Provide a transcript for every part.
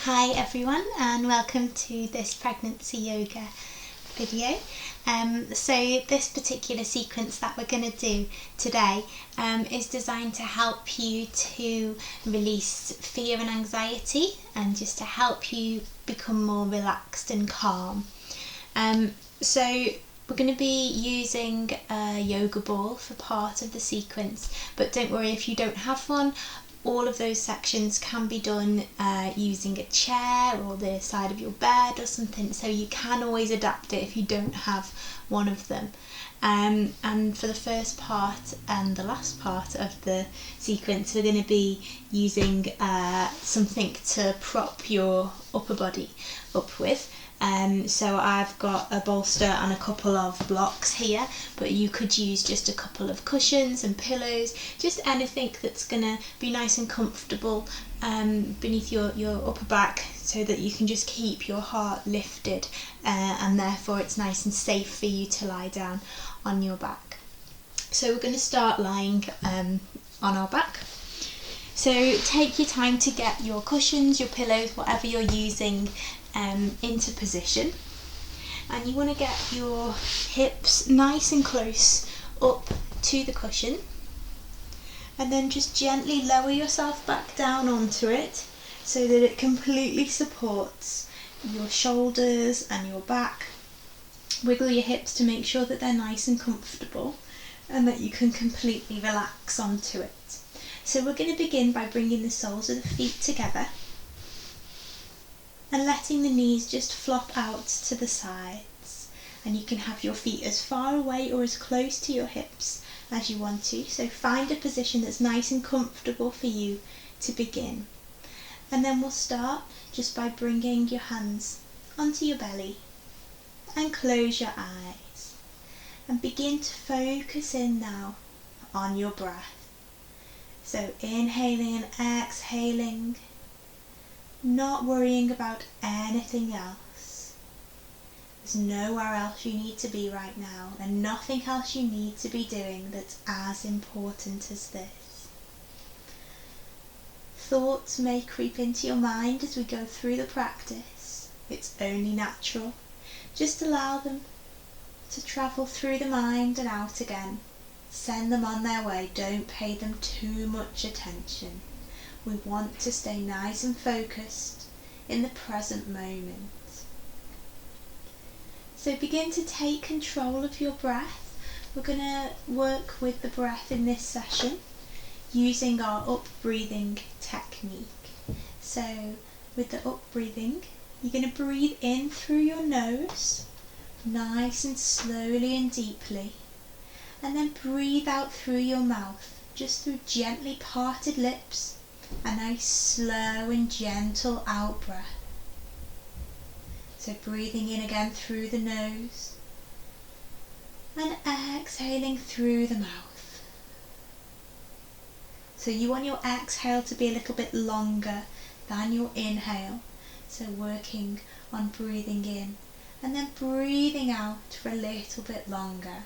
Hi everyone, and welcome to this pregnancy yoga video. So this particular sequence that we're going to do today is designed to help you to release fear and anxiety and just to help you become more relaxed and calm. So we're going to be using a yoga ball for part of the sequence, but don't worry if you don't have one. All of those sections can be done using a chair or the side of your bed or something, so you can always adapt it if you don't have one of them. And for the first part and the last part of the sequence, we're going to be using something to prop your upper body up with. So I've got a bolster and a couple of blocks here, but you could use just a couple of cushions and pillows, just anything that's going to be nice and comfortable beneath your upper back, so that you can just keep your heart lifted and therefore it's nice and safe for you to lie down on your back. So we're going to start lying on our back. So take your time to get your cushions, your pillows, whatever you're using into position, and you want to get your hips nice and close up to the cushion, and then just gently lower yourself back down onto it so that it completely supports your shoulders and your back. Wiggle your hips to make sure that they're nice and comfortable and that you can completely relax onto it. So we're going to begin by bringing the soles of the feet together and letting the knees just flop out to the sides, and you can have your feet as far away or as close to your hips as you want to, so find a position that's nice and comfortable for you to begin. And then we'll start just by bringing your hands onto your belly and close your eyes and begin to focus in now on your breath. So inhaling and exhaling, not worrying about anything else. There's nowhere else you need to be right now, and nothing else you need to be doing that's as important as this. Thoughts may creep into your mind as we go through the practice. It's only natural. Just allow them to travel through the mind and out again. Send them on their way. Don't pay them too much attention. We want to stay nice and focused in the present moment. So begin to take control of your breath. We're going to work with the breath in this session using our up breathing technique. So with the up breathing, you're going to breathe in through your nose, nice and slowly and deeply, and then breathe out through your mouth, just through gently parted lips. A nice slow and gentle out breath. So breathing in again through the nose and exhaling through the mouth. So you want your exhale to be a little bit longer than your inhale. So working on breathing in and then breathing out for a little bit longer.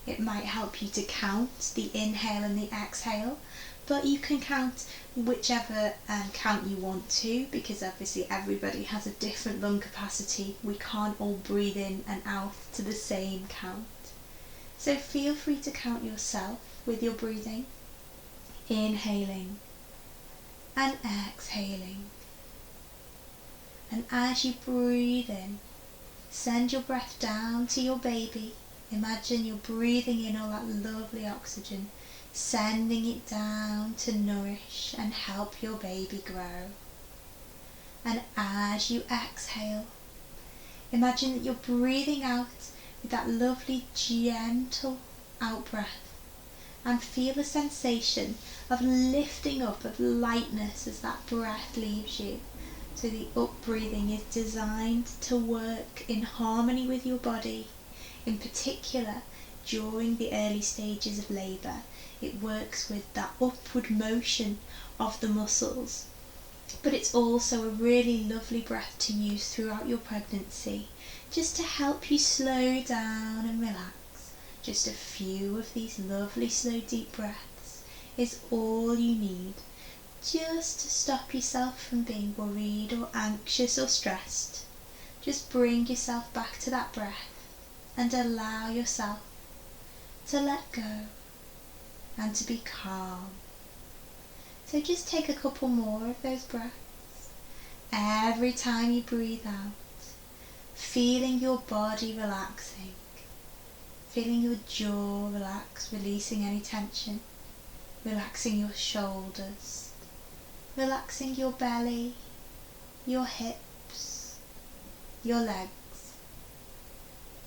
It might help you to count the inhale and the exhale, but you can count whichever count you want to, because obviously everybody has a different lung capacity. We can't all breathe in and out to the same count. So feel free to count yourself with your breathing, inhaling and exhaling. And as you breathe in, send your breath down to your baby. Imagine you're breathing in all that lovely oxygen, sending it down to nourish and help your baby grow. And as you exhale, imagine that you're breathing out with that lovely gentle out breath, and feel a sensation of lifting up, of lightness as that breath leaves you. So the up breathing is designed to work in harmony with your body. In particular, during the early stages of labour, it works with that upward motion of the muscles. But it's also a really lovely breath to use throughout your pregnancy, just to help you slow down and relax. Just a few of these lovely slow deep breaths is all you need just to stop yourself from being worried or anxious or stressed. Just bring yourself back to that breath and allow yourself to let go and to be calm. So just take a couple more of those breaths. Every time you breathe out, feeling your body relaxing, feeling your jaw relax, releasing any tension, relaxing your shoulders, relaxing your belly, your hips, your legs.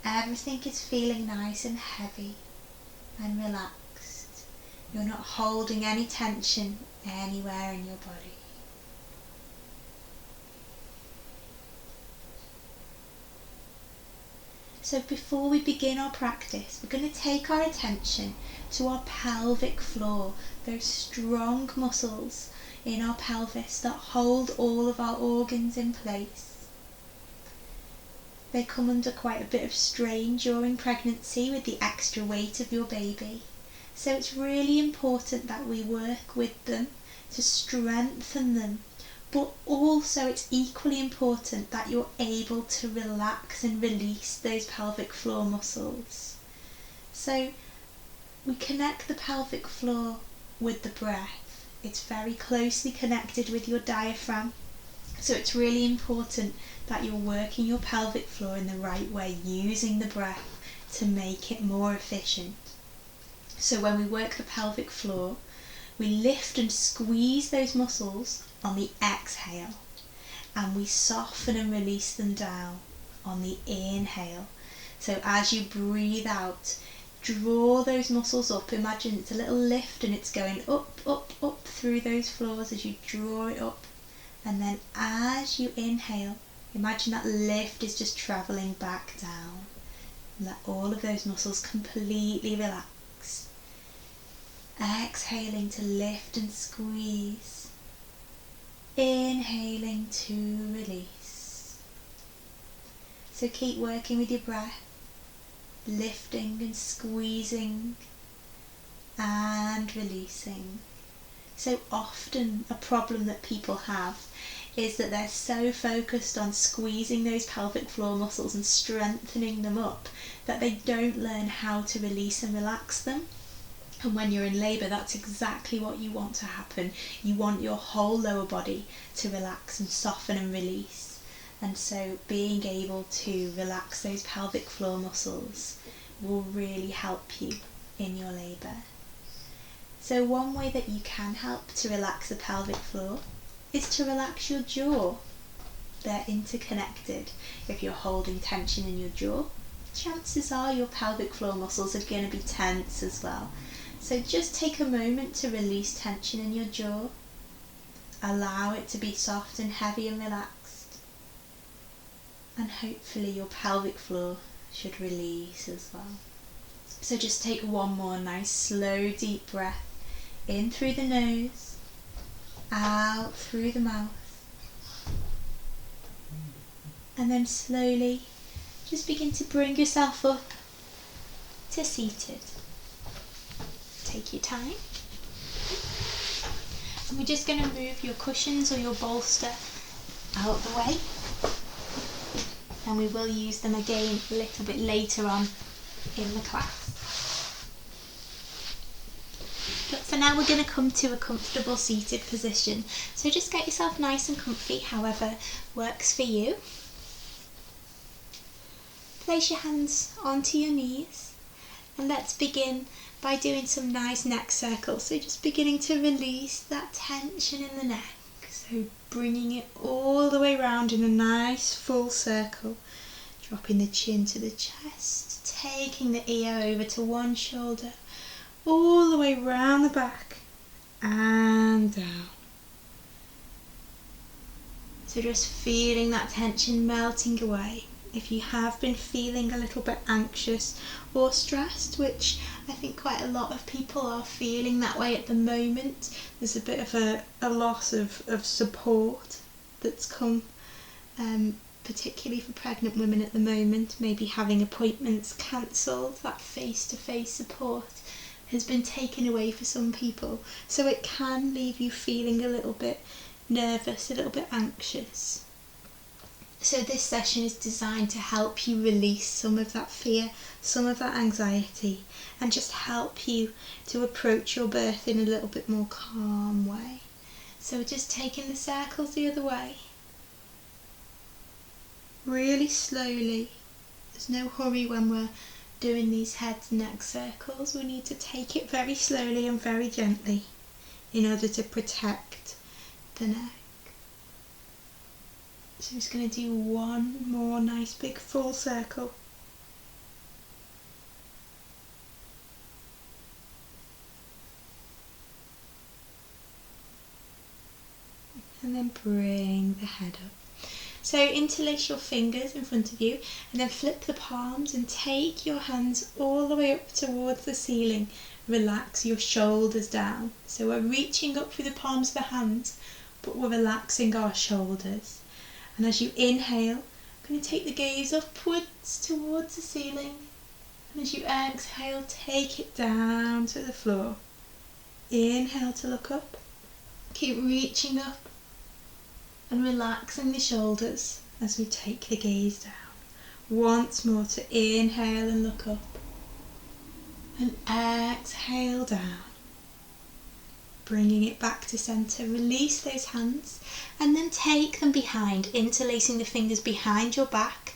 Everything is feeling nice and heavy and relaxed. You're not holding any tension anywhere in your body. So before we begin our practice, we're going to take our attention to our pelvic floor, those strong muscles in our pelvis that hold all of our organs in place. They come under quite a bit of strain during pregnancy with the extra weight of your baby. So it's really important that we work with them to strengthen them. But also it's equally important that you're able to relax and release those pelvic floor muscles. So we connect the pelvic floor with the breath. It's very closely connected with your diaphragm. So it's really important that you're working your pelvic floor in the right way, using the breath to make it more efficient. So when we work the pelvic floor, we lift and squeeze those muscles on the exhale, and we soften and release them down on the inhale. So as you breathe out, draw those muscles up. Imagine it's a little lift and it's going up, up, up through those floors as you draw it up. And then as you inhale, imagine that lift is just travelling back down. Let all of those muscles completely relax. Exhaling to lift and squeeze. Inhaling to release. So keep working with your breath, lifting and squeezing and releasing. So often a problem that people have is that they're so focused on squeezing those pelvic floor muscles and strengthening them up that they don't learn how to release and relax them. And when you're in labour, that's exactly what you want to happen. You want your whole lower body to relax and soften and release. And so being able to relax those pelvic floor muscles will really help you in your labour. So one way that you can help to relax the pelvic floor is to relax your jaw. They're interconnected. If you're holding tension in your jaw, chances are your pelvic floor muscles are going to be tense as well. So just take a moment to release tension in your jaw. Allow it to be soft and heavy and relaxed. And hopefully your pelvic floor should release as well. So just take one more nice slow deep breath. In through the nose, out through the mouth. And then slowly just begin to bring yourself up to seated. Take your time. And we're just going to move your cushions or your bolster out the way. And we will use them again a little bit later on in the class. But for now we're going to come to a comfortable seated position. So just get yourself nice and comfy, however works for you. Place your hands onto your knees and let's begin by doing some nice neck circles. So just beginning to release that tension in the neck. So bringing it all the way round in a nice full circle. Dropping the chin to the chest, taking the ear over to one shoulder, all the way round the back and down. So just feeling that tension melting away. If you have been feeling a little bit anxious or stressed, which I think quite a lot of people are feeling that way at the moment, there's a bit of a loss of support that's come, particularly for pregnant women at the moment, maybe having appointments cancelled, that face-to-face support. has been taken away for some people, so it can leave you feeling a little bit nervous, a little bit anxious. So this session is designed to help you release some of that fear, some of that anxiety, and just help you to approach your birth in a little bit more calm way. So we're just taking the circles the other way, really slowly. There's no hurry when we're doing these head and neck circles. We need to take it very slowly and very gently in order to protect the neck. So I'm just going to do one more nice big full circle. And then bring the head up. So interlace your fingers in front of you and then flip the palms and take your hands all the way up towards the ceiling. Relax your shoulders down. So we're reaching up through the palms of the hands, but we're relaxing our shoulders. And as you inhale, I'm going to take the gaze upwards towards the ceiling. And as you exhale, take it down to the floor. Inhale to look up. Keep reaching up and relaxing the shoulders as we take the gaze down. Once more to inhale and look up. And exhale down. Bringing it back to centre, release those hands and then take them behind, interlacing the fingers behind your back.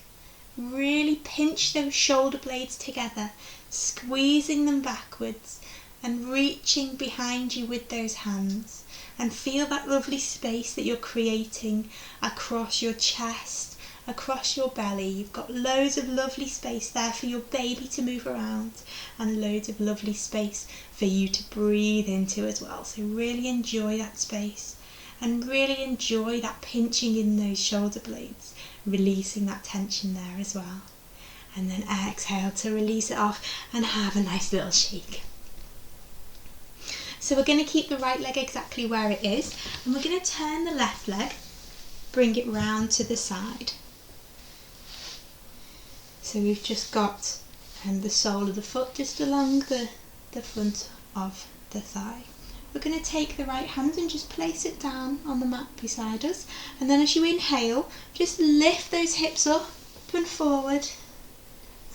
Really pinch those shoulder blades together, squeezing them backwards and reaching behind you with those hands. And feel that lovely space that you're creating across your chest, across your belly. You've got loads of lovely space there for your baby to move around and loads of lovely space for you to breathe into as well. So really enjoy that space and really enjoy that pinching in those shoulder blades, releasing that tension there as well. And then exhale to release it off and have a nice little shake. So we're going to keep the right leg exactly where it is, and we're going to turn the left leg, bring it round to the side. So we've just got the sole of the foot just along the front of the thigh. We're going to take the right hand and just place it down on the mat beside us, and then as you inhale, just lift those hips up and forward,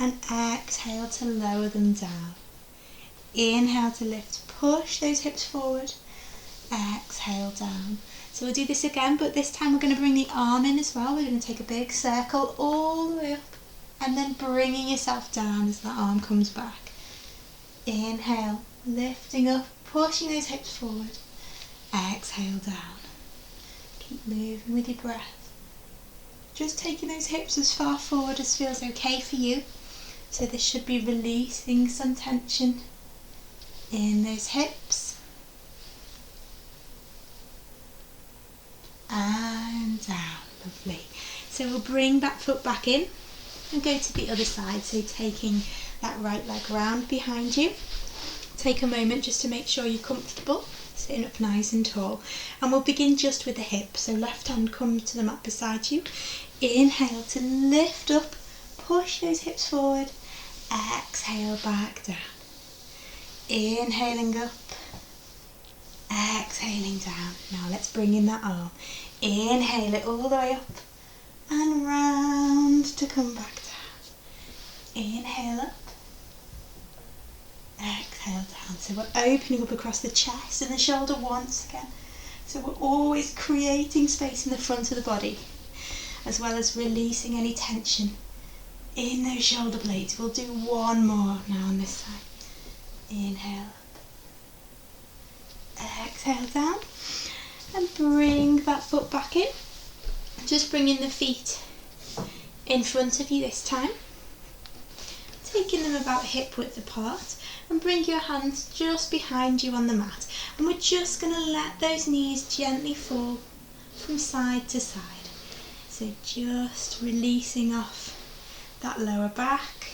and exhale to lower them down. Inhale to lift, push those hips forward, exhale down. So we'll do this again, but this time we're going to bring the arm in as well. We're going to take a big circle all the way up and then bringing yourself down as that arm comes back. Inhale, lifting up, pushing those hips forward, exhale down. Keep moving with your breath. Just taking those hips as far forward as feels okay for you. So this should be releasing some tension in those hips and down. Lovely. So we'll bring that foot back in and go to the other side. So taking that right leg round behind you. Take a moment just to make sure you're comfortable, sitting up nice and tall. And we'll begin just with the hip. So left hand comes to the mat beside you. Inhale to lift up, push those hips forward, exhale back down. Inhaling up, exhaling down. Now let's bring in that arm. Inhale it all the way up and round to come back down. Inhale up, exhale down. So we're opening up across the chest and the shoulder once again. So we're always creating space in the front of the body, as well as releasing any tension in those shoulder blades. We'll do one more now on this side. Inhale up, exhale down, and bring that foot back in. Just bringing the feet in front of you this time, taking them about hip width apart, and bring your hands just behind you on the mat. And we're just going to let those knees gently fall from side to side. So just releasing off that lower back,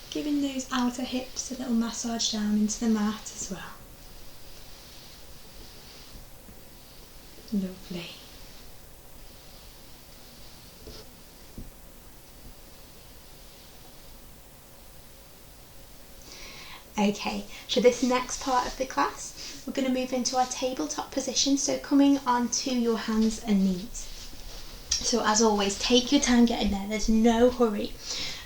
giving those outer hips a little massage down into the mat as well. Lovely. Okay, for this next part of the class, we're going to move into our tabletop position, so coming onto your hands and knees. So as always, take your time getting there, there's no hurry.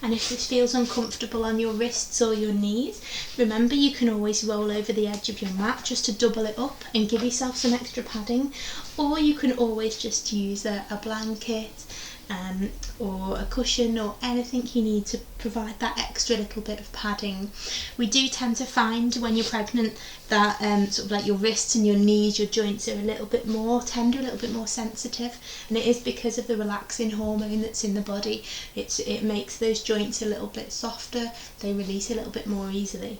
And if this feels uncomfortable on your wrists or your knees, remember you can always roll over the edge of your mat just to double it up and give yourself some extra padding, or you can always just use a blanket or a cushion or anything you need to provide that extra little bit of padding. We do tend to find when you're pregnant that sort of like your wrists and your knees, your joints are a little bit more tender, a little bit more sensitive, and it is because of the relaxing hormone that's in the body. It makes those joints a little bit softer, they release a little bit more easily,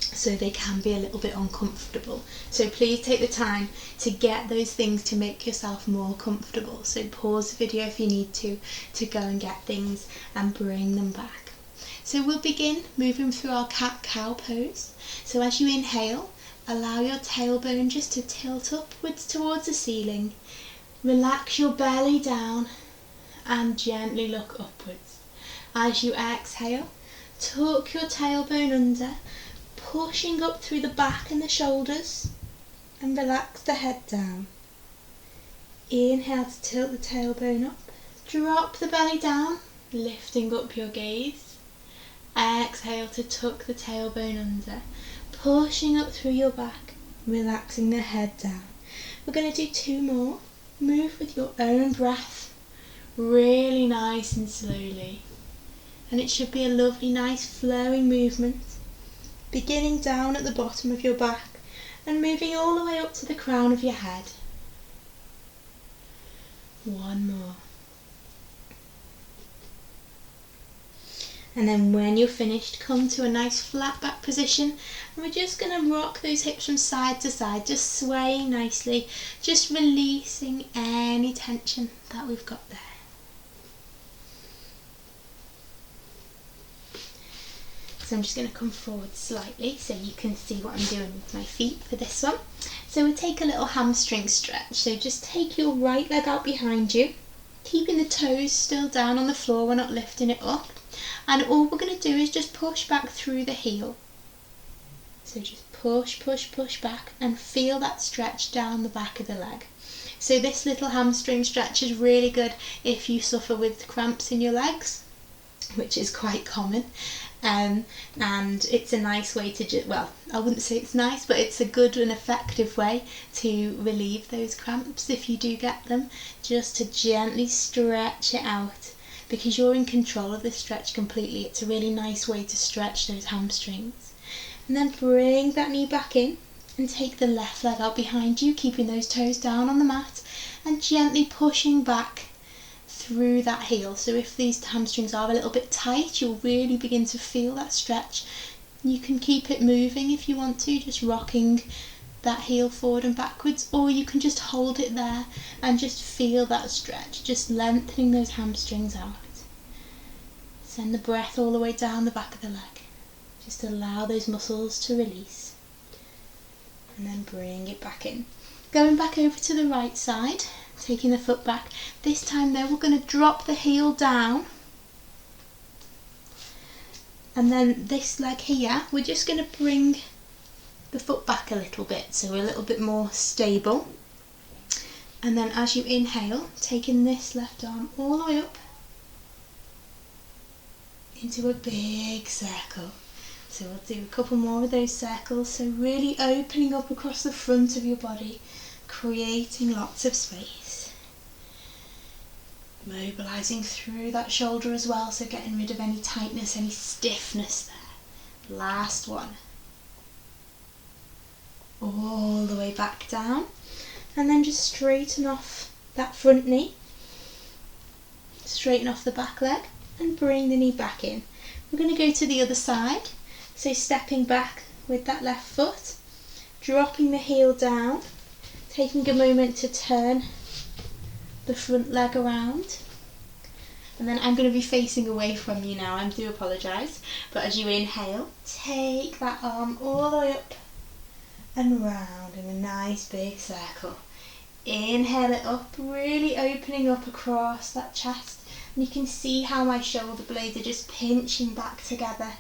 so they can be a little bit uncomfortable. So please take the time to get those things to make yourself more comfortable. So pause the video if you need to go and get things and bring them back. So we'll begin moving through our cat-cow pose. So as you inhale, allow your tailbone just to tilt upwards towards the ceiling. Relax your belly down and gently look upwards. As you exhale, tuck your tailbone under, pushing up through the back and the shoulders, and relax the head down. Inhale to tilt the tailbone up, drop the belly down, lifting up your gaze. Exhale to tuck the tailbone under, pushing up through your back, relaxing the head down. We're going to do 2 more. Move with your own breath, really nice and slowly. And it should be a lovely, nice flowing movement, beginning down at the bottom of your back and moving all the way up to the crown of your head. 1 more. And then when you're finished, come to a nice flat back position, and we're just going to rock those hips from side to side, just swaying nicely, just releasing any tension that we've got there. So I'm just going to come forward slightly so you can see what I'm doing with my feet for this one. So we'll take a little hamstring stretch. So just take your right leg out behind you, keeping the toes still down on the floor, we're not lifting it up. And all we're going to do is just push back through the heel. So just push, push, push back and feel that stretch down the back of the leg. So this little hamstring stretch is really good if you suffer with cramps in your legs, which is quite common. And it's a nice way to well, I wouldn't say it's nice, but it's a good and effective way to relieve those cramps if you do get them, just to gently stretch it out, because you're in control of this stretch completely. It's a really nice way to stretch those hamstrings. And then bring that knee back in and take the left leg out behind you, keeping those toes down on the mat and gently pushing back through that heel. So if these hamstrings are a little bit tight, you'll really begin to feel that stretch. You can keep it moving if you want to, just rocking that heel forward and backwards, or you can just hold it there and just feel that stretch, just lengthening those hamstrings out. Send the breath all the way down the back of the leg. Just allow those muscles to release. And then bring it back in. Going back over to the right side, taking the foot back. This time though, we're going to drop the heel down. And then this leg here, we're just going to bring the foot back a little bit, so we're a little bit more stable. And then as you inhale, taking this left arm all the way up into a big circle. So we'll do a couple more of those circles, so really opening up across the front of your body, creating lots of space. Mobilising through that shoulder as well, so getting rid of any tightness, any stiffness there. Last one. All the way back down, and then just straighten off that front knee, straighten off the back leg and bring the knee back in. We're going to go to the other side, so stepping back with that left foot, dropping the heel down, taking a moment to turn the front leg around, and then I'm going to be facing away from you now, I do apologise, but as you inhale, take that arm all the way up and round in a nice big circle. Inhale it up, really opening up across that chest, and you can see how my shoulder blades are just pinching back together,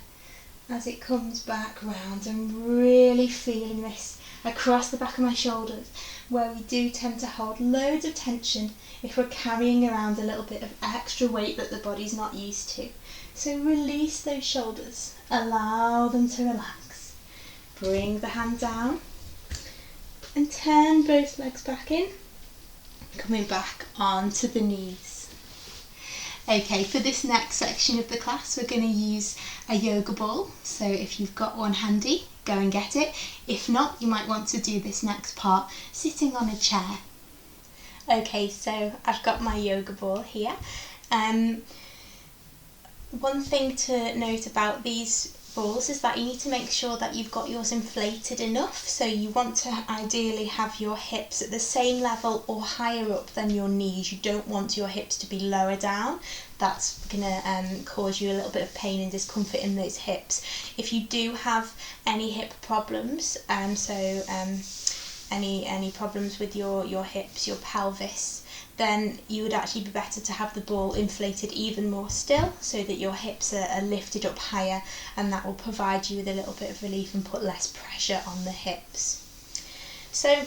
as it comes back round, and really feeling this across the back of my shoulders, where we do tend to hold loads of tension if we're carrying around a little bit of extra weight that the body's not used to. So release those shoulders, allow them to relax. Bring the hand down and turn both legs back in, coming back onto the knees. Okay, for this next section of the class, we're going to use a yoga ball. So if you've got one handy, go and get it. If not, you might want to do this next part sitting on a chair. Okay, so I've got my yoga ball here. One thing to note about these balls is that you need to make sure that you've got yours inflated enough. So you want to ideally have your hips at the same level or higher up than your knees. You don't want your hips to be lower down. That's going to cause you a little bit of pain and discomfort in those hips. If you do have any hip problems, any problems with your hips, your pelvis, then you would actually be better to have the ball inflated even more still, so that your hips are lifted up higher, and that will provide you with a little bit of relief and put less pressure on the hips. So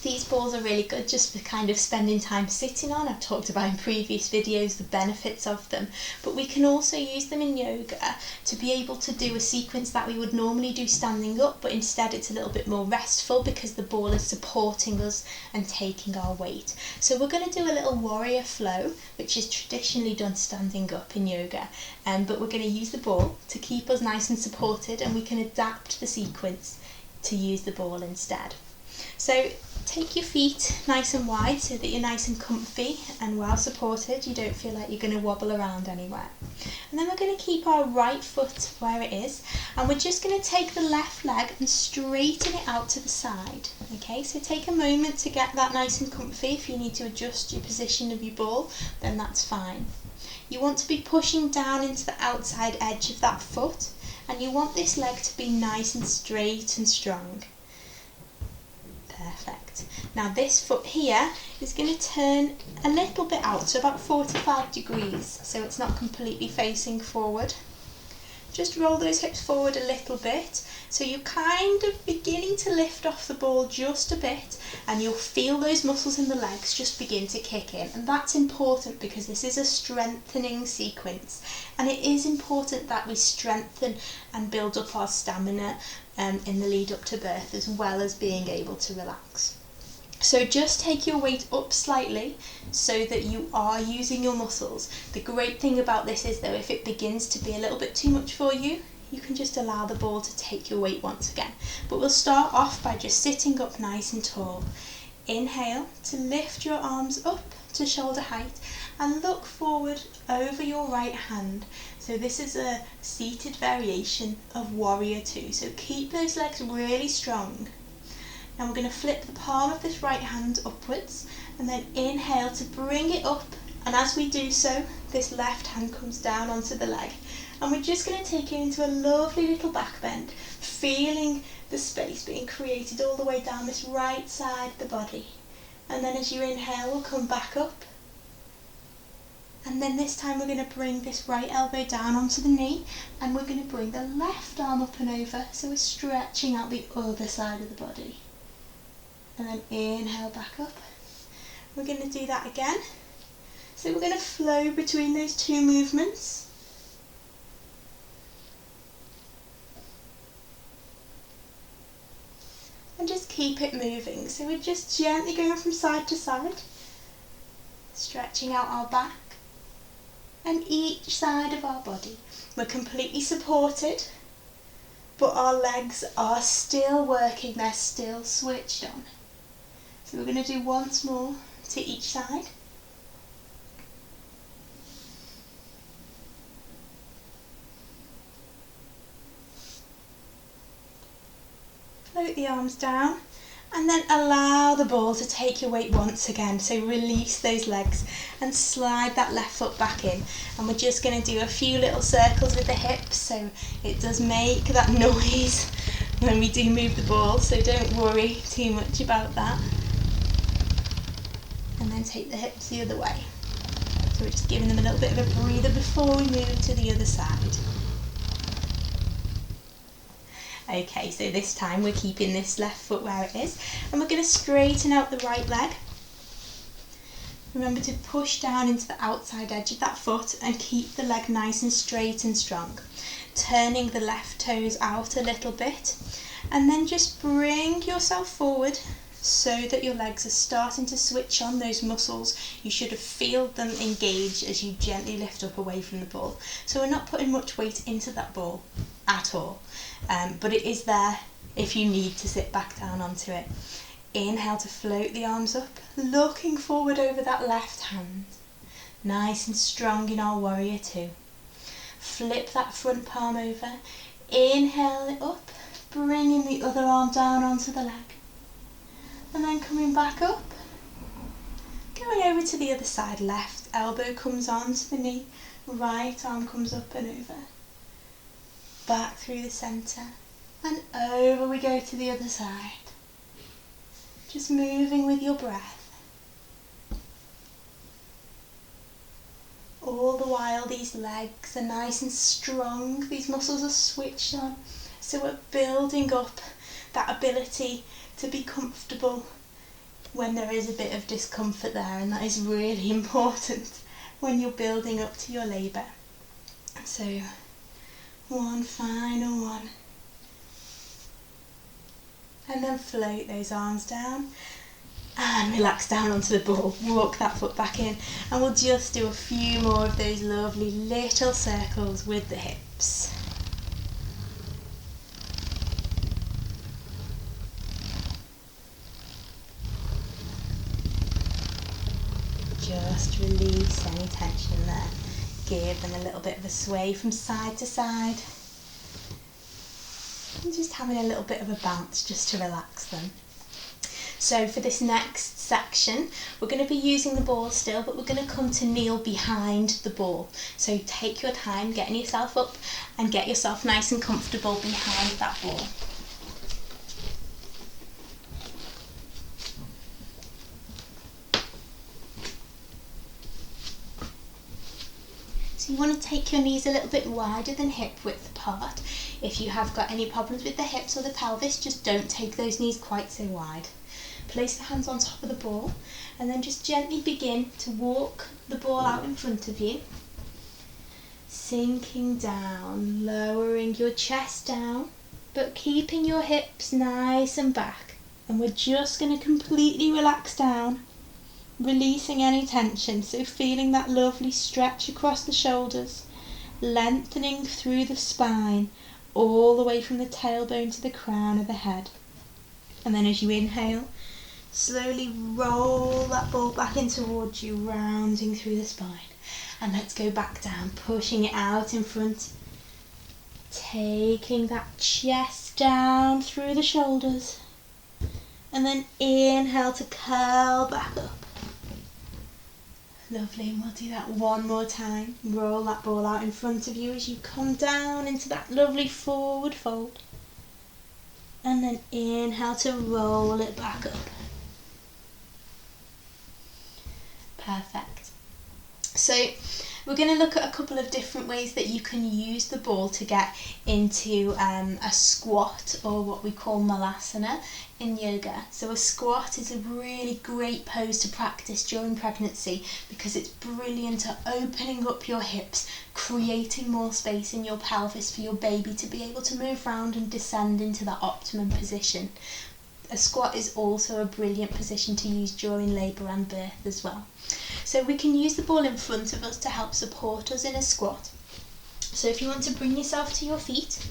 these balls are really good just for kind of spending time sitting on. I've talked about in previous videos the benefits of them, but we can also use them in yoga to be able to do a sequence that we would normally do standing up, but instead it's a little bit more restful because the ball is supporting us and taking our weight. So we're going to do a little warrior flow, which is traditionally done standing up in yoga, but we're going to use the ball to keep us nice and supported, and we can adapt the sequence to use the ball instead. So take your feet nice and wide so that you're nice and comfy and well supported. You don't feel like you're going to wobble around anywhere. And then we're going to keep our right foot where it is, and we're just going to take the left leg and straighten it out to the side. Okay, so take a moment to get that nice and comfy. If you need to adjust your position of your ball, then that's fine. You want to be pushing down into the outside edge of that foot, and you want this leg to be nice and straight and strong. Perfect. Now this foot here is going to turn a little bit out, so about 45 degrees, so it's not completely facing forward. Just roll those hips forward a little bit, so you're kind of beginning to lift off the ball just a bit, and you'll feel those muscles in the legs just begin to kick in. And that's important because this is a strengthening sequence, and it is important that we strengthen and build up our stamina in the lead up to birth, as well as being able to relax. So just take your weight up slightly so that you are using your muscles. The great thing about this is, though, if it begins to be a little bit too much for you, you can just allow the ball to take your weight once again. But we'll start off by just sitting up nice and tall. Inhale to lift your arms up to shoulder height and look forward over your right hand. So this is a seated variation of warrior two. So keep those legs really strong. Now we're going to flip the palm of this right hand upwards, and then inhale to bring it up, and as we do so, this left hand comes down onto the leg, and we're just going to take it into a lovely little back bend, feeling the space being created all the way down this right side of the body. And then as you inhale, we'll come back up, and then this time we're going to bring this right elbow down onto the knee, and we're going to bring the left arm up and over, so we're stretching out the other side of the body. And then inhale back up. We're going to do that again. So we're going to flow between those two movements. And just keep it moving. So we're just gently going from side to side, stretching out our back and each side of our body. We're completely supported, but our legs are still working, they're still switched on. So we're going to do once more to each side. Float the arms down, and then allow the ball to take your weight once again. So release those legs and slide that left foot back in. And we're just going to do a few little circles with the hips, so it does make that noise when we do move the ball, so don't worry too much about that. And then take the hips the other way. So we're just giving them a little bit of a breather before we move to the other side. Okay, so this time we're keeping this left foot where it is, and we're going to straighten out the right leg. Remember to push down into the outside edge of that foot and keep the leg nice and straight and strong. Turning the left toes out a little bit, and then just bring yourself forward so that your legs are starting to switch on those muscles. You should have felt them engage as you gently lift up away from the ball. So we're not putting much weight into that ball at all, but it is there if you need to sit back down onto it. Inhale to float the arms up, looking forward over that left hand. Nice and strong in our warrior two. Flip that front palm over, inhale it up, bringing the other arm down onto the leg. And then coming back up, going over to the other side, left elbow comes onto the knee, right arm comes up and over. Back through the centre, and over we go to the other side. Just moving with your breath. All the while these legs are nice and strong, these muscles are switched on, so we're building up that ability to be comfortable when there is a bit of discomfort there, and that is really important when you're building up to your labour. So one final one. And then float those arms down and relax down onto the ball. Walk that foot back in, and we'll just do a few more of those lovely little circles with the hips. Just release any tension there. Give them a little bit of a sway from side to side. And just having a little bit of a bounce just to relax them. So for this next section, we're going to be using the ball still, but we're going to come to kneel behind the ball. So take your time getting yourself up and get yourself nice and comfortable behind that ball. So you want to take your knees a little bit wider than hip width apart. If you have got any problems with the hips or the pelvis, just don't take those knees quite so wide. Place the hands on top of the ball, and then just gently begin to walk the ball out in front of you. Sinking down, lowering your chest down, but keeping your hips nice and back. And we're just going to completely relax down, releasing any tension. So feeling that lovely stretch across the shoulders, lengthening through the spine, all the way from the tailbone to the crown of the head. And then as you inhale, slowly roll that ball back in towards you, rounding through the spine. And let's go back down, pushing it out in front, taking that chest down through the shoulders, and then inhale to curl back up. Lovely, and we'll do that one more time. Roll that ball out in front of you as you come down into that lovely forward fold. And then inhale to roll it back up. Perfect. So we're going to look at a couple of different ways that you can use the ball to get into a squat, or what we call malasana in yoga. So a squat is a really great pose to practice during pregnancy because it's brilliant at opening up your hips, creating more space in your pelvis for your baby to be able to move around and descend into that optimum position. A squat is also a brilliant position to use during labour and birth as well. So we can use the ball in front of us to help support us in a squat. So if you want to bring yourself to your feet,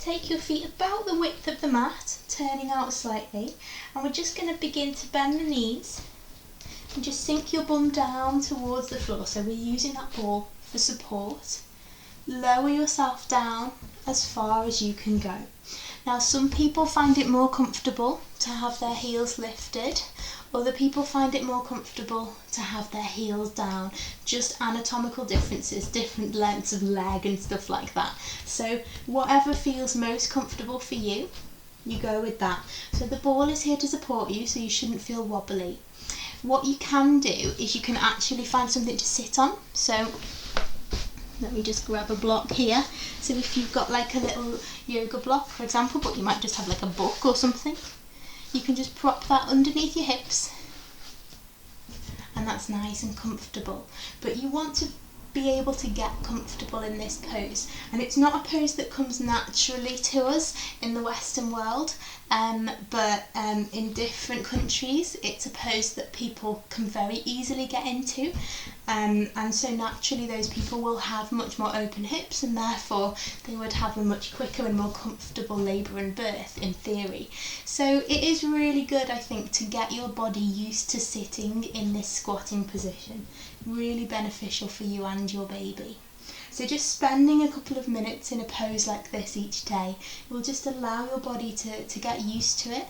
take your feet about the width of the mat, turning out slightly, and we're just going to begin to bend the knees and just sink your bum down towards the floor. So we're using that ball for support. Lower yourself down as far as you can go. Now some people find it more comfortable to have their heels lifted, other people find it more comfortable to have their heels down. Just anatomical differences, different lengths of leg and stuff like that. So whatever feels most comfortable for you, you go with that. So the ball is here to support you, so you shouldn't feel wobbly. What you can do is you can actually find something to sit on. So Let me just grab a block here. So if you've got like a little yoga block, for example, but you might just have like a book or something, you can just prop that underneath your hips, and that's nice and comfortable. But you want to be able to get comfortable in this pose, and it's not a pose that comes naturally to us in the Western world, but in different countries it's a pose that people can very easily get into, and so naturally those people will have much more open hips, and therefore they would have a much quicker and more comfortable labour and birth in theory. So it is really good, I think, to get your body used to sitting in this squatting position. Really beneficial for you and your baby. So just spending a couple of minutes in a pose like this each day will just allow your body to get used to it,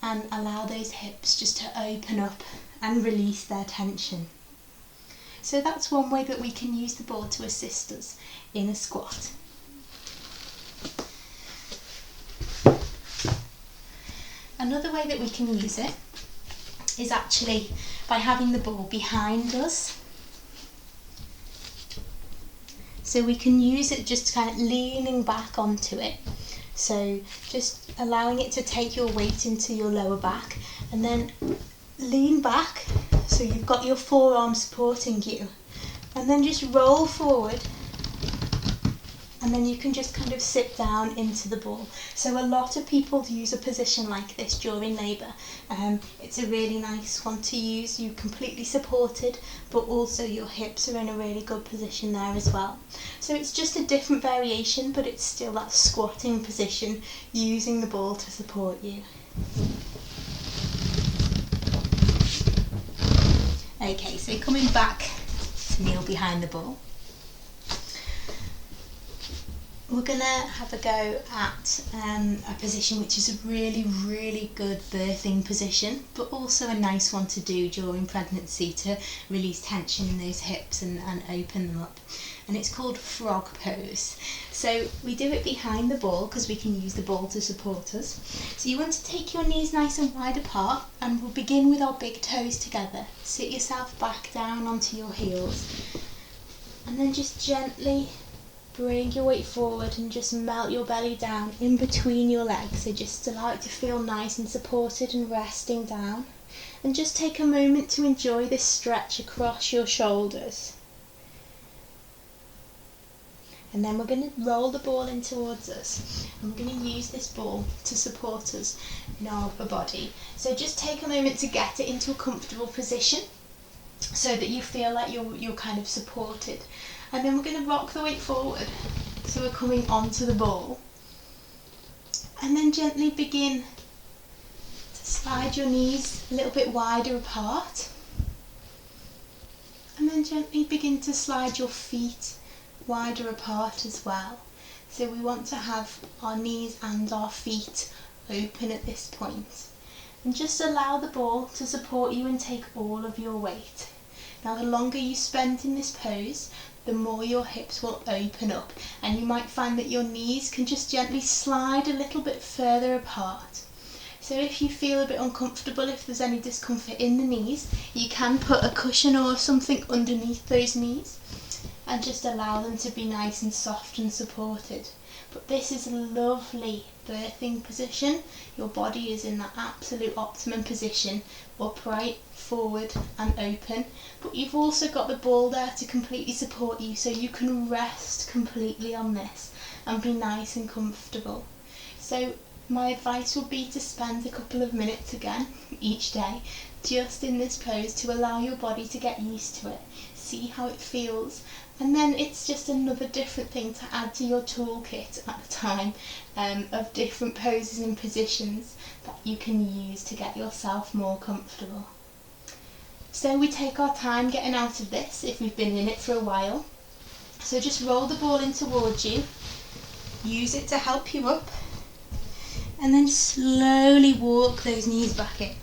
and allow those hips just to open up and release their tension. So that's one way that we can use the ball to assist us in a squat. Another way that we can use it is actually by having the ball behind us. So we can use it just kind of leaning back onto it. So just allowing it to take your weight into your lower back, and then lean back so you've got your forearm supporting you, and then just roll forward, and then you can just kind of sit down into the ball. So a lot of people use a position like this during labour. It's a really nice one to use. You're completely supported, but also your hips are in a really good position there as well. So it's just a different variation, but it's still that squatting position, using the ball to support you. Okay, so coming back to kneel behind the ball, we're going to have a go at a position which is a really good birthing position, but also a nice one to do during pregnancy to release tension in those hips and open them up. And it's called frog pose. So we do it behind the ball because we can use the ball to support us. So you want to take your knees nice and wide apart, and we'll begin with our big toes together. Sit yourself back down onto your heels, and then just gently bring your weight forward and just melt your belly down in between your legs. So just allow it to feel nice and supported and resting down. And just take a moment to enjoy this stretch across your shoulders. And then we're going to roll the ball in towards us. And we're going to use this ball to support us in our upper body. So just take a moment to get it into a comfortable position so that you feel like you're kind of supported. And then we're going to rock the weight forward, so we're coming onto the ball, and then gently begin to slide your knees a little bit wider apart, and then gently begin to slide your feet wider apart as well. So we want to have our knees and our feet open at this point, and just allow the ball to support you and take all of your weight. Now the longer you spend in this pose, the more your hips will open up, and you might find that your knees can just gently slide a little bit further apart. So if you feel a bit uncomfortable, if there's any discomfort in the knees, you can put a cushion or something underneath those knees and just allow them to be nice and soft and supported. But this is a lovely birthing position. Your body is in that absolute optimum position, upright, forward and open, but you've also got the ball there to completely support you, so you can rest completely on this and be nice and comfortable. So my advice would be to spend a couple of minutes again each day just in this pose to allow your body to get used to it, see how it feels, and then it's just another different thing to add to your toolkit at the time of different poses and positions that you can use to get yourself more comfortable. So we take our time getting out of this if we've been in it for a while. So just roll the ball in towards you, use it to help you up, and then slowly walk those knees back in.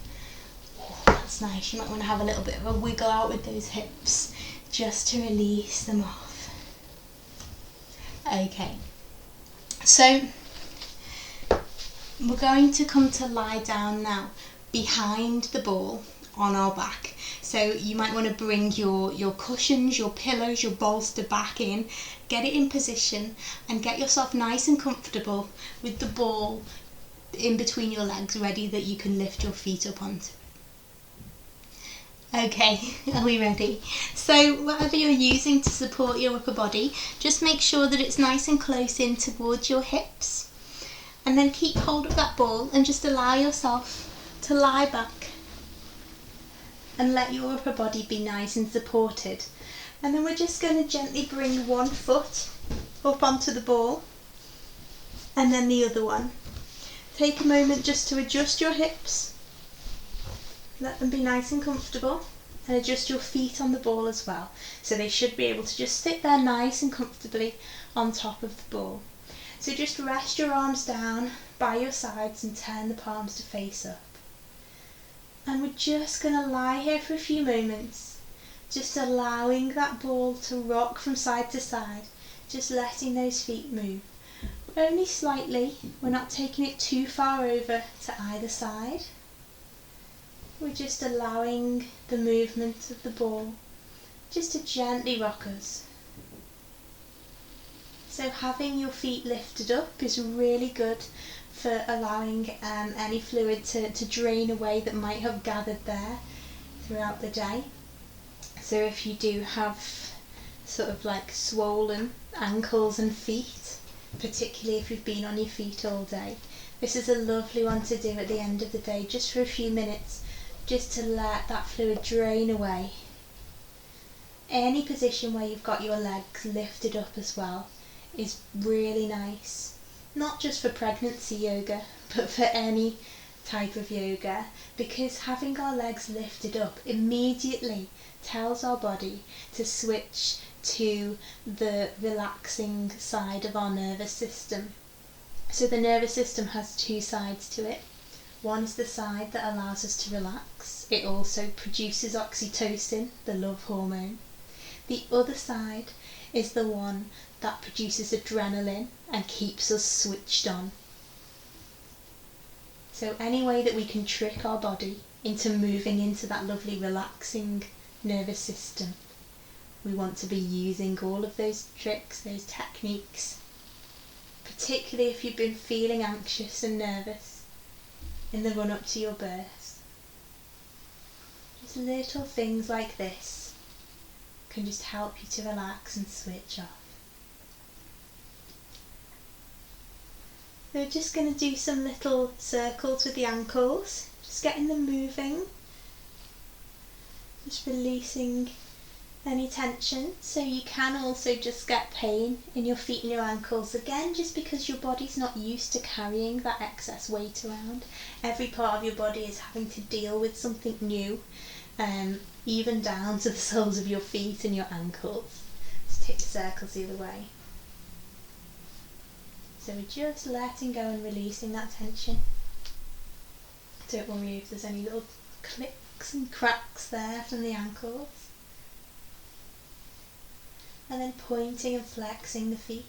Oh, that's nice. You might want to have a little bit of a wiggle out with those hips just to release them off. Okay, so we're going to come to lie down now behind the ball on our back. So you might want to bring your cushions, your pillows, your bolster back in, get it in position and get yourself nice and comfortable with the ball in between your legs, ready that you can lift your feet up onto. Okay, are we ready? So whatever you're using to support your upper body, just make sure that it's nice and close in towards your hips. And then keep hold of that ball and just allow yourself to lie back and let your upper body be nice and supported. And then we're just going to gently bring one foot up onto the ball and then the other one. Take a moment just to adjust your hips, let them be nice and comfortable, and adjust your feet on the ball as well. So they should be able to just sit there nice and comfortably on top of the ball. So just rest your arms down by your sides and turn the palms to face up. And we're just going to lie here for a few moments, just allowing that ball to rock from side to side, just letting those feet move. Only slightly, we're not taking it too far over to either side. We're just allowing the movement of the ball just to gently rock us. So having your feet lifted up is really good for allowing any fluid to drain away that might have gathered there throughout the day. So if you do have sort of like swollen ankles and feet, particularly if you've been on your feet all day, this is a lovely one to do at the end of the day, just for a few minutes, just to let that fluid drain away. Any position where you've got your legs lifted up as well is really nice. Not just for pregnancy yoga, but for any type of yoga, because having our legs lifted up immediately tells our body to switch to the relaxing side of our nervous system. So the nervous system has two sides to it. One is the side that allows us to relax. It also produces oxytocin, the love hormone. The other side is the one that produces adrenaline and keeps us switched on. So any way that we can trick our body into moving into that lovely relaxing nervous system, we want to be using all of those tricks, those techniques, particularly if you've been feeling anxious and nervous in the run up to your birth. Just little things like this can just help you to relax and switch off. We're just going to do some little circles with the ankles, just getting them moving, just releasing any tension. So you can also just get pain in your feet and your ankles, again just because your body's not used to carrying that excess weight around. Every part of your body is having to deal with something new, even down to the soles of your feet and your ankles. Just take the circles the other way. So we're just letting go and releasing that tension. Don't worry if there's any little clicks and cracks there from the ankles. And then pointing and flexing the feet.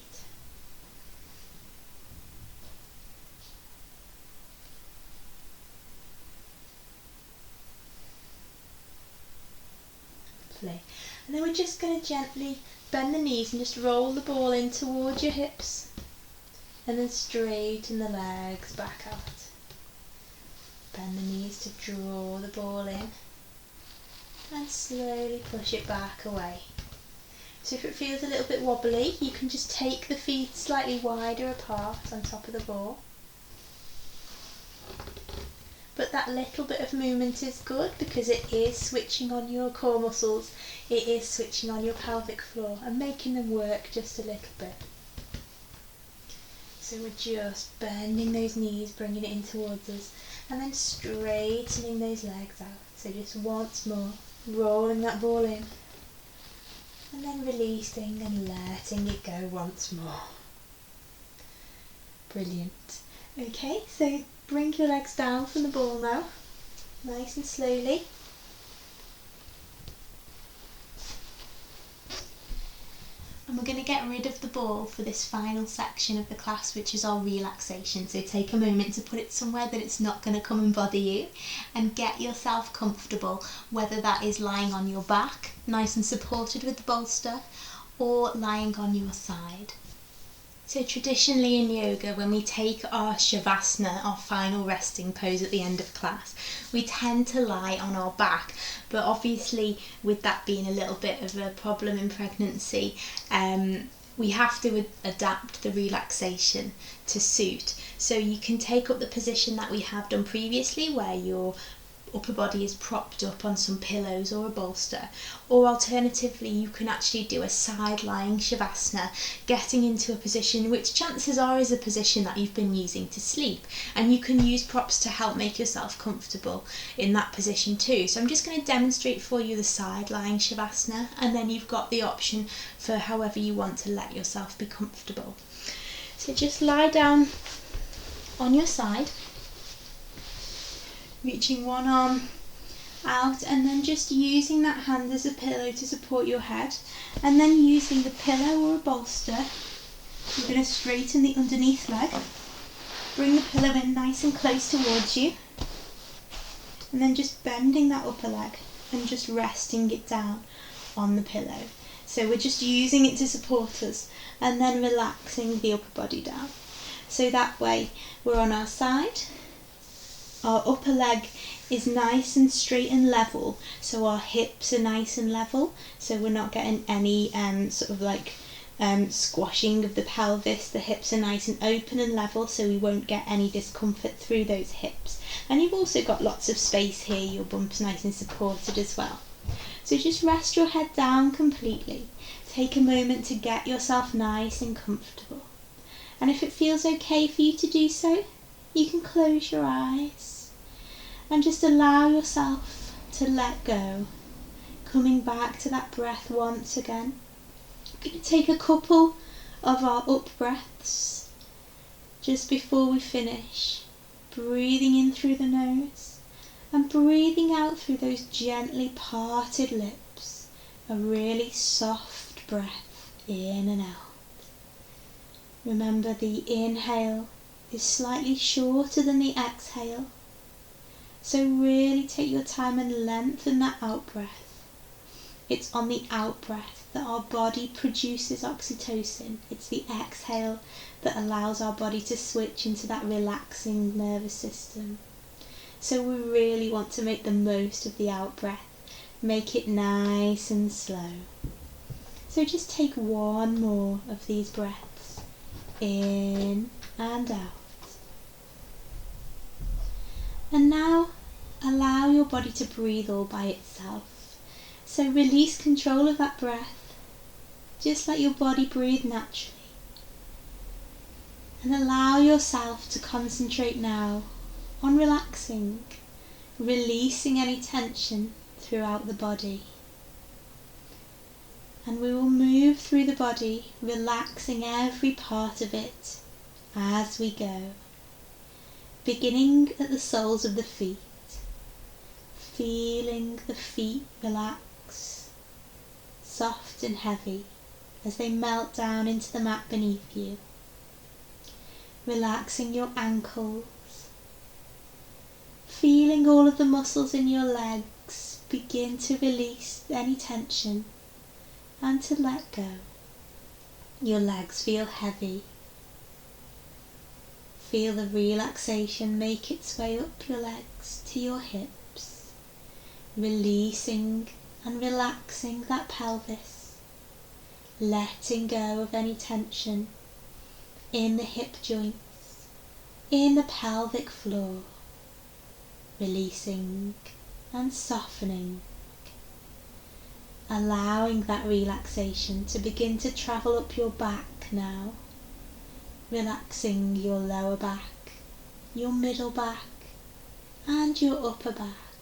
Lovely. And then we're just going to gently bend the knees and just roll the ball in towards your hips. And then straighten the legs back out. Bend the knees to draw the ball in. And slowly push it back away. So if it feels a little bit wobbly, you can just take the feet slightly wider apart on top of the ball. But that little bit of movement is good because it is switching on your core muscles, it is switching on your pelvic floor and making them work just a little bit. So we're just bending those knees, bringing it in towards us, and then straightening those legs out. So just once more, rolling that ball in, and then releasing and letting it go once more. Brilliant. Okay, so bring your legs down from the ball now, nice and slowly. And we're going to get rid of the ball for this final section of the class, which is our relaxation. So take a moment to put it somewhere that it's not going to come and bother you, and get yourself comfortable, whether that is lying on your back, nice and supported with the bolster, or lying on your side. So traditionally in yoga, when we take our shavasana, our final resting pose at the end of class, we tend to lie on our back. But obviously, with that being a little bit of a problem in pregnancy, we have to adapt the relaxation to suit. So you can take up the position that we have done previously, where your upper body is propped up on some pillows or a bolster, or alternatively you can actually do a side lying shavasana, getting into a position which chances are is a position that you've been using to sleep, and you can use props to help make yourself comfortable in that position too. So I'm just going to demonstrate for you the side lying shavasana, and then you've got the option for however you want to let yourself be comfortable. So just lie down on your side, reaching one arm out, and then just using that hand as a pillow to support your head, and then using the pillow or a bolster, you're going to straighten the underneath leg, bring the pillow in nice and close towards you, and then just bending that upper leg and just resting it down on the pillow. So we're just using it to support us, and then relaxing the upper body down. So that way we're on our side, our upper leg is nice and straight and level, so our hips are nice and level, so we're not getting any squashing of the pelvis. The hips are nice and open and level, so we won't get any discomfort through those hips. And you've also got lots of space here, your bump's nice and supported as well. So just rest your head down completely. Take a moment to get yourself nice and comfortable. And if it feels okay for you to do so, you can close your eyes and just allow yourself to let go, coming back to that breath once again. I'm going to take a couple of our up breaths just before we finish, breathing in through the nose and breathing out through those gently parted lips, a really soft breath in and out. Remember, the inhale is slightly shorter than the exhale, so really take your time and lengthen that out breath. It's on the out breath that our body produces oxytocin. It's the exhale that allows our body to switch into that relaxing nervous system. So we really want to make the most of the out breath, make it nice and slow. So just take one more of these breaths, in and out. And now allow your body to breathe all by itself. So release control of that breath. Just let your body breathe naturally. And allow yourself to concentrate now on relaxing, releasing any tension throughout the body. And we will move through the body, relaxing every part of it as we go. Beginning at the soles of the feet, feeling the feet relax, soft and heavy as they melt down into the mat beneath you. Relaxing your ankles, feeling all of the muscles in your legs begin to release any tension and to let go. Your legs feel heavy. Feel the relaxation make its way up your legs to your hips, releasing and relaxing that pelvis, letting go of any tension in the hip joints, in the pelvic floor, releasing and softening, allowing that relaxation to begin to travel up your back now. Relaxing your lower back, your middle back and your upper back,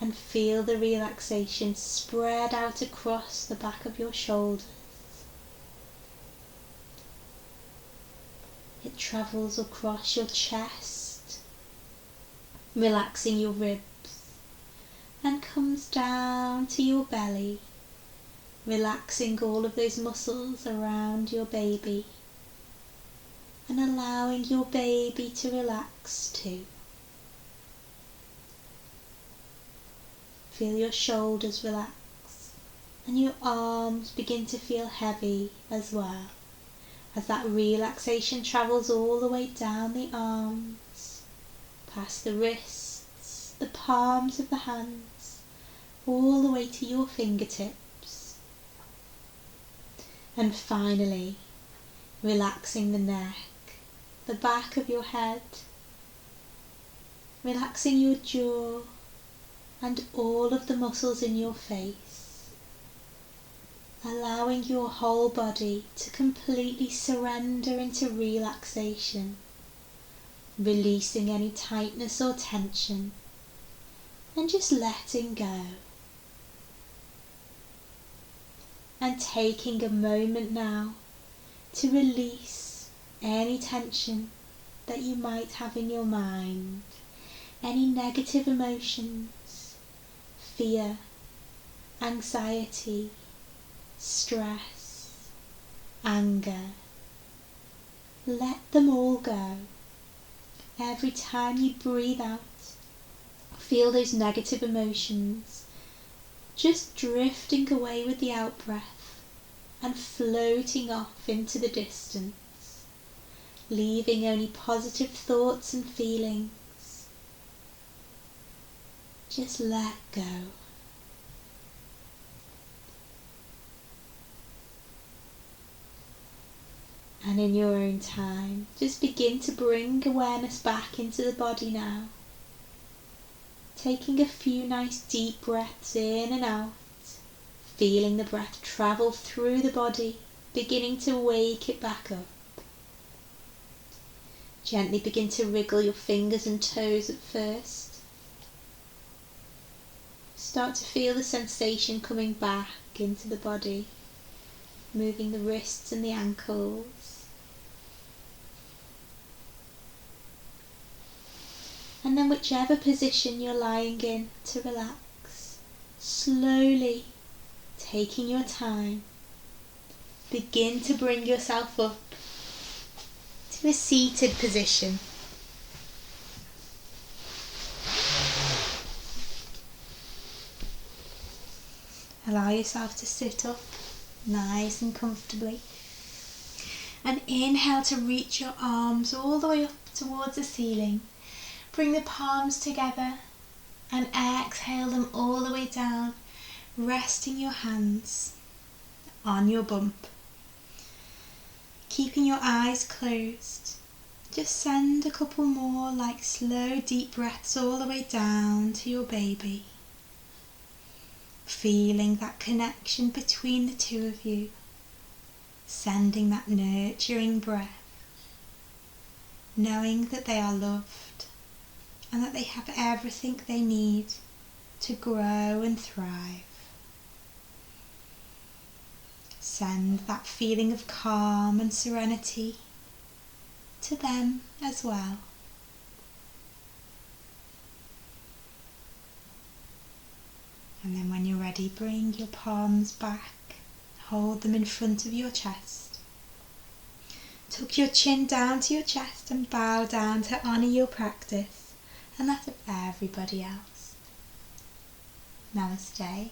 and feel the relaxation spread out across the back of your shoulders. It travels across your chest, relaxing your ribs, and comes down to your belly, relaxing all of those muscles around your baby and allowing your baby to relax too. Feel your shoulders relax and your arms begin to feel heavy as well, as that relaxation travels all the way down the arms, past the wrists, the palms of the hands, all the way to your fingertips. And finally, relaxing the neck, the back of your head, relaxing your jaw and all of the muscles in your face, allowing your whole body to completely surrender into relaxation, releasing any tightness or tension and just letting go. And taking a moment now to release any tension that you might have in your mind, any negative emotions, fear, anxiety, stress, anger. Let them all go. Every time you breathe out, feel those negative emotions just drifting away with the out-breath and floating off into the distance, leaving only positive thoughts and feelings. Just let go. And in your own time, just begin to bring awareness back into the body now. Taking a few nice deep breaths in and out, feeling the breath travel through the body, beginning to wake it back up. Gently begin to wriggle your fingers and toes at first. Start to feel the sensation coming back into the body, moving the wrists and the ankles. And then whichever position you're lying in to relax, slowly, taking your time, begin to bring yourself up to a seated position. Allow yourself to sit up nice and comfortably. And inhale to reach your arms all the way up towards the ceiling. Bring the palms together and exhale them all the way down, resting your hands on your bump. Keeping your eyes closed, just send a couple more like slow deep breaths all the way down to your baby. Feeling that connection between the two of you, sending that nurturing breath, knowing that they are loved and that they have everything they need to grow and thrive. Send that feeling of calm and serenity to them as well. And then when you're ready, bring your palms back, hold them in front of your chest. Tuck your chin down to your chest and bow down to honour your practice and that of everybody else. Namaste.